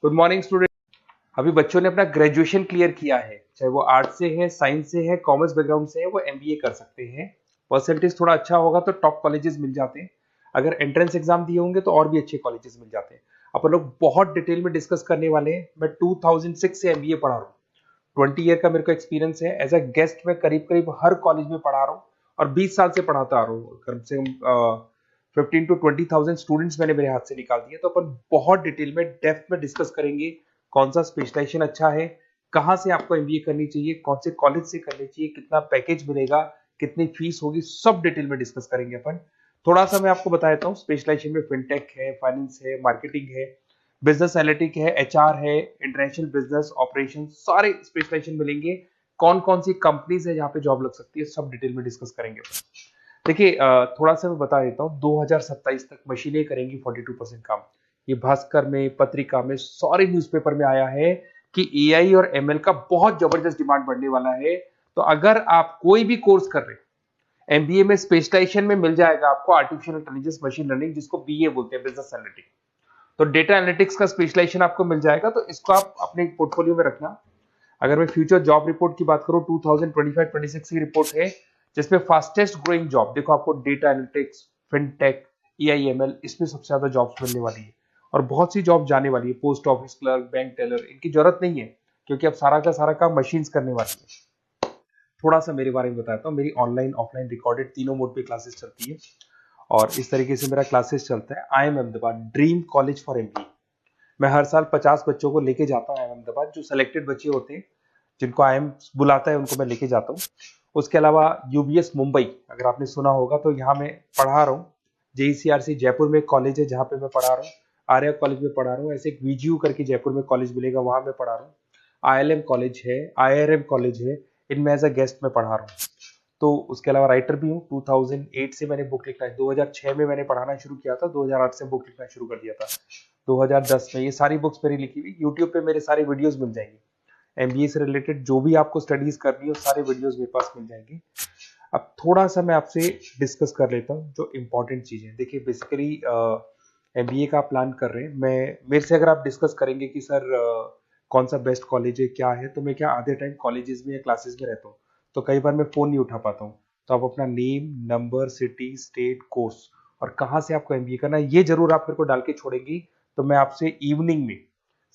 Good morning student. अभी बच्चों ने अपना ग्रेजुएशन क्लियर किया है, चाहे वो आर्ट्स से है, साइंस से है, कॉमर्स बैकग्राउंड से है, वो एमबीए कर सकते हैं। परसेंटेज थोड़ा अच्छा होगा तो टॉप कॉलेजेस मिल जाते हैं। अगर एंट्रेंस एग्जाम दिए होंगे तो और भी अच्छे कॉलेजेस मिल जाते हैं। अपन लोग बहुत डिटेल में डिस्कस करने वाले हैं। मैं 2006 से एमबीए पढ़ा रहा हूँ। 20 ईयर का मेरे को एक्सपीरियंस है। एज अ गेस्ट मैं करीब करीब हर कॉलेज में पढ़ा रहा हूँ और 20 साल से पढ़ाता आ रहा हूँ। कम से कम 15 to 20 thousand स्टूडेंट्स मैंने मेरे हाथ से निकाल दिए। तो अपन बहुत डिटेल में डेप्थ में डिस्कस करेंगे कौन सा स्पेशलाइजेशन अच्छा है, कहाँ से आपको एमबीए करनी चाहिए, कौन से कॉलेज से करनी चाहिए, कितना पैकेज मिलेगा, कितनी फीस होगी, सब डिटेल में डिस्कस करेंगे अपन। थोड़ा सा मैं आपको बता देता हूँ। स्पेशलाइजेशन में फिनटेक है, फाइनेंस है, मार्केटिंग है, बिजनेस एनालिटिक है, एचआर है, इंटरनेशनल बिजनेस ऑपरेशन, सारे स्पेशलाइजेशन मिलेंगे। कौन कौन सी कंपनीज है जहाँ पे जॉब लग सकती है, सब डिटेल में डिस्कस करेंगे। देखिए, थोड़ा सा मैं बता देता हूँ। 2027 तक मशीनें करेंगी 42% काम। ये भास्कर में, पत्रिका में, सारे न्यूज़पेपर में आया है कि एआई और एमएल का बहुत जबरदस्त डिमांड बढ़ने वाला है। तो अगर आप कोई भी कोर्स कर रहे हैं, एमबीए में स्पेशलाइजेशन में मिल जाएगा आपको आर्टिफिशियल इंटेलिजेंस, मशीन लर्निंग, जिसको बीए बोलते हैं, बिजनेस एनालिटिक्स। तो डेटा एनालिटिक्स का स्पेशलाइजेशन आपको मिल जाएगा, तो इसको आप अपने पोर्टफोलियो में रखना। अगर मैं फ्यूचर जॉब रिपोर्ट की बात करूं, 2025-26 की रिपोर्ट है, जिसमें फास्टेस्ट ग्रोइंग जॉब देखो आपको डेटा एनालिटिक्स, फिनटेक, एआईएमएल, इसमें सबसे ज्यादा जॉब्स मिलने वाली है। और बहुत सी जॉब जाने वाली है। Post office clerk, bank teller, इनकी जरूरत नहीं है क्योंकि अब सारा का सारा काम मशीन्स करने वाली है। थोड़ा सा मेरे बारे में बताता हूँ। मेरी ऑनलाइन ऑफलाइन रिकॉर्डेड तीनों मोड पे क्लासेस चलती है और इस तरीके से मेरा क्लासेस चलता है। I am Ahmedabad dream college for MBA. मैं हर साल 50 बच्चों को लेके जाता हूँ अहमदाबाद। जो सिलेक्टेड बच्चे होते हैं, जिनको आईएम बुलाता है, उनको मैं लेके जाता हूँ। उसके अलावा यूबीएस मुंबई, अगर आपने सुना होगा, तो यहाँ मैं पढ़ा रहा हूँ। जेईसीआरसी जयपुर में एक कॉलेज है जहाँ पे मैं पढ़ा रहा हूँ। आर्या कॉलेज में पढ़ा रहा हूँ। ऐसे एक वीजीयू करके जयपुर में कॉलेज मिलेगा, वहां मैं पढ़ा रहा हूँ। आईएलएम कॉलेज है, आईआरएम कॉलेज है, इनमें एज अ गेस्ट में पढ़ा रहा हूँ। तो उसके अलावा राइटर भी हूँ। 2008 से मैंने बुक लिखना है। 2006 में मैंने पढ़ाना शुरू किया था, 2008 से बुक लिखना शुरू कर दिया था। 2010 में ये सारी बुक्स मेरी लिखी हुई यूट्यूब पे मेरे सारे वीडियोस मिल जाएंगे। एमबीए से रिलेटेड जो भी आपको स्टडीज करनी हो, सारे वीडियोस मेरे पास मिल जाएंगे। अब थोड़ा सा मैं आपसे डिस्कस कर लेता हूँ जो इंपॉर्टेंट चीजें। देखिए, बेसिकली एमबीए का आप प्लान कर रहे हैं, मैं मेरे से अगर आप डिस्कस करेंगे कि सर कौन सा बेस्ट कॉलेज है, क्या है, तो मैं क्या आधे टाइम कॉलेजेस में या क्लासेस में रहता हूँ, तो कई बार मैं फोन नहीं उठा पाता हूँ। तो आप अपना name, number, city, state, course और कहाँ से आपको एमबीए करना है, ये जरूर आप मेरे को डाल के छोड़ेंगी। तो मैं आपसे इवनिंग में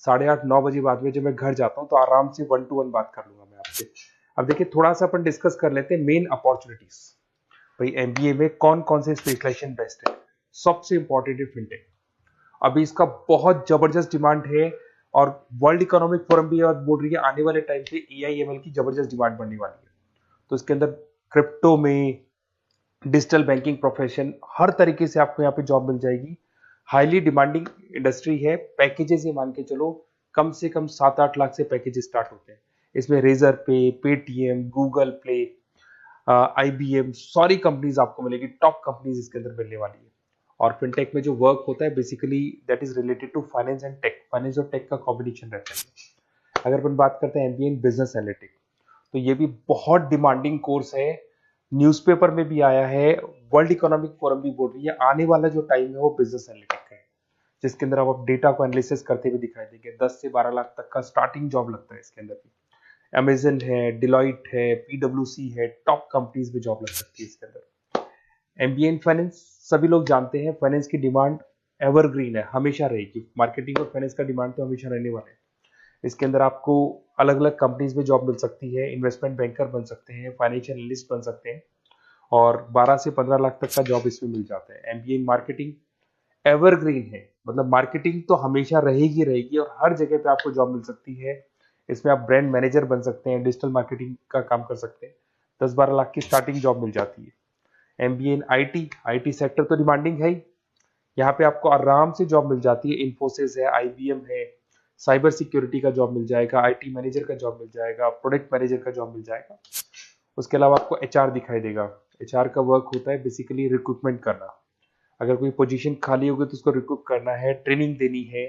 8:30-9 बजे बाद में जब मैं घर जाता हूँ तो आराम से 1-to-1 बात कर लूंगा मैं आपसे। अब देखिए, थोड़ा सा अपन डिस्कस कर लेते हैं मेन अपॉर्चुनिटीज। भाई, एमबीए में कौन कौन से स्पेशलाइजेशन बेस्ट है। सबसे इंपॉर्टेंट है फिनटेक। अभी इसका बहुत जबरदस्त डिमांड है और वर्ल्ड इकोनॉमिक फोरम भी ये बात बोल रही है, आने वाले टाइम पे एआईएमएल की जबरदस्त डिमांड बढ़ने वाली है। तो इसके अंदर क्रिप्टो में, डिजिटल बैंकिंग प्रोफेशन, हर तरीके से आपको यहाँ पे जॉब मिल जाएगी। हाईली डिमांडिंग इंडस्ट्री है। पैकेजेस ये मान के चलो, कम से कम 7-8 लाख से पैकेजेस स्टार्ट होते हैं। इसमें रेजर पे, पेटीएम, गूगल प्ले, आईबीएम, सारी कंपनीज आपको मिलेगी। टॉप कंपनीज इसके अंदर मिलने वाली है। और फिनटेक में जो वर्क होता है, basically that is related to finance and tech. Finance और टेक का कॉम्बिनेशन रहता है। अगर अपन बात करते हैं एमबीए इन बिजनेस एनालिटिक्स, तो ये भी बहुत डिमांडिंग कोर्स है। न्यूज़पेपर में भी आया है, वर्ल्ड इकोनॉमिक फोरम भी बोल रही है आने वाला जो टाइम है वो बिजनेस एनालिटिक्स का है, जिसके अंदर आप डेटा को एनालिसिस करते हुए दिखाई देंगे। 10 से 12 लाख तक का स्टार्टिंग जॉब लगता है इसके अंदर भी। अमेजन है, डिलॉइट है, पीडब्ल्यूसी है, टॉप कंपनीज में जॉब लग सकती है इसके अंदर। एमबीए इन फाइनेंस, सभी लोग जानते हैं फाइनेंस की डिमांड एवरग्रीन है, हमेशा रहेगी। मार्केटिंग और फाइनेंस का डिमांड तो हमेशा रहने वाला है। इसके अंदर आपको अलग अलग कंपनीज में जॉब मिल सकती है। इन्वेस्टमेंट बैंकर बन सकते हैं, फाइनेंशियल एनालिस्ट बन सकते हैं और 12 से 15 लाख तक का जॉब इसमें मिल जाता है। एमबीए इन मार्केटिंग एवरग्रीन है, मतलब मार्केटिंग तो हमेशा रहेगी रहेगी और हर जगह पे आपको जॉब मिल सकती है। इसमें आप ब्रांड मैनेजर बन सकते हैं, डिजिटल मार्केटिंग का काम कर सकते हैं। 10-12 लाख की स्टार्टिंग जॉब मिल जाती है। MBA in IT, IT sector तो डिमांडिंग है ही। यहाँ पे आपको आराम से जॉब मिल जाती है। इन्फोसिस है, आईबीएम है, साइबर सिक्योरिटी का जॉब मिल जाएगा, आईटी मैनेजर का जॉब मिल जाएगा, प्रोडक्ट मैनेजर का जॉब मिल जाएगा। उसके अलावा आपको एचआर दिखाई देगा। एचआर का वर्क होता है बेसिकली रिक्रूटमेंट करना। अगर कोई पोजीशन खाली होगी तो उसको रिक्रूट करना है, ट्रेनिंग देनी है,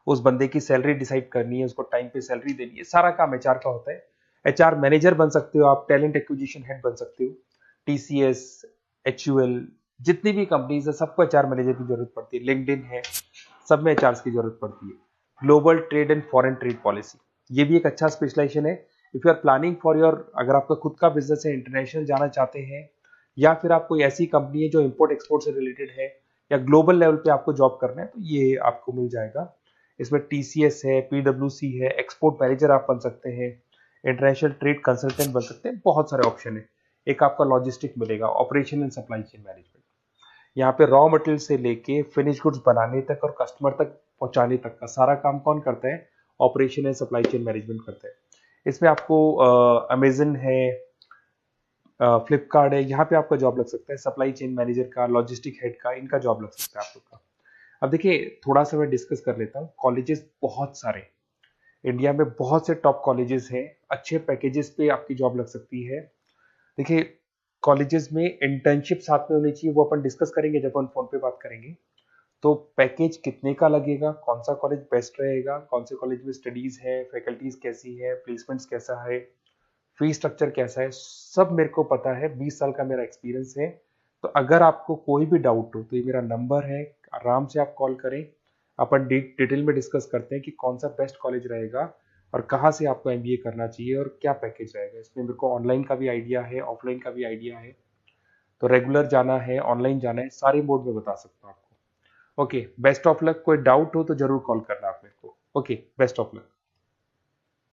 उस बंदे की सैलरी डिसाइड करनी है, उसको टाइम पे सैलरी देनी है, सारा काम एचआर का होता है। एचआर मैनेजर बन सकते हो आप, टैलेंट एक्विजिशन हेड बन सकते हो। टीसीएस, एचयूएल, जितनी भी कंपनीज है सबको एचआर मैनेजर की जरूरत पड़ती है। लिंक्डइन है, सब में एचआर की जरूरत पड़ती है। Global trade and foreign trade policy, ये भी एक अच्छा स्पेशलाइजेशन है। If you are planning for your, अगर आपका खुद का बिजनेस है, इंटरनेशनल जाना चाहते हैं, या फिर आप कोई ऐसी कंपनी है जो इंपोर्ट एक्सपोर्ट से रिलेटेड है, या ग्लोबल लेवल पे आपको जॉब करना है, तो ये आपको मिल जाएगा। इसमें टीसीएस है, पीडब्ल्यूसी है, एक्सपोर्ट मैनेजर आप बन सकते हैं, इंटरनेशनल ट्रेड कंसल्टेंट बन सकते हैं, बहुत सारे ऑप्शन है। एक आपका लॉजिस्टिक मिलेगा, operation and supply chain management, यहाँ पे रॉ मटेरियल से लेके फिनिश गुड्स बनाने तक और कस्टमर तक पहुंचाने तक का सारा काम कौन करता है? Operation and supply chain management करता है। इसमें आपको अमेजन है, फ्लिपकार्ट है, यहाँ पे आपका जॉब लग सकता है, सप्लाई चेन मैनेजर का, लॉजिस्टिक हेड का, इनका जॉब लग सकता है आप लोग का। अब देखिए, थोड़ा सा मैं डिस्कस कर लेता हूँ। कॉलेजेस बहुत सारे इंडिया में, बहुत से टॉप कॉलेजेस हैं, अच्छे पैकेजेस पे आपकी जॉब लग सकती है। देखिए, कॉलेजेस में इंटर्नशिप साथ में होनी चाहिए, वो अपन डिस्कस करेंगे जब अपन फोन पे बात करेंगे। तो पैकेज कितने का लगेगा, कौन सा कॉलेज बेस्ट रहेगा, कौन से कॉलेज में स्टडीज है, फैकल्टीज कैसी है, प्लेसमेंट्स कैसा है, फी स्ट्रक्चर कैसा है, सब मेरे को पता है, 20 साल का मेरा एक्सपीरियंस है। तो अगर आपको कोई भी डाउट हो तो ये मेरा नंबर है, आराम से आप कॉल करें। अपन डिटेल में डिस्कस करते हैं कि कौन सा बेस्ट कॉलेज रहेगा और कहाँ से आपको एमबीए करना चाहिए और क्या पैकेज रहेगा। इसमें मेरे को ऑनलाइन का भी आइडिया है, ऑफलाइन का भी आइडिया है, तो रेगुलर जाना है, ऑनलाइन जाना है, सारे मोड में बता सकता हूँ आपको। Okay, best of luck. कोई डाउट हो तो जरूर कॉल करना आप मेरे को। Okay, best of luck.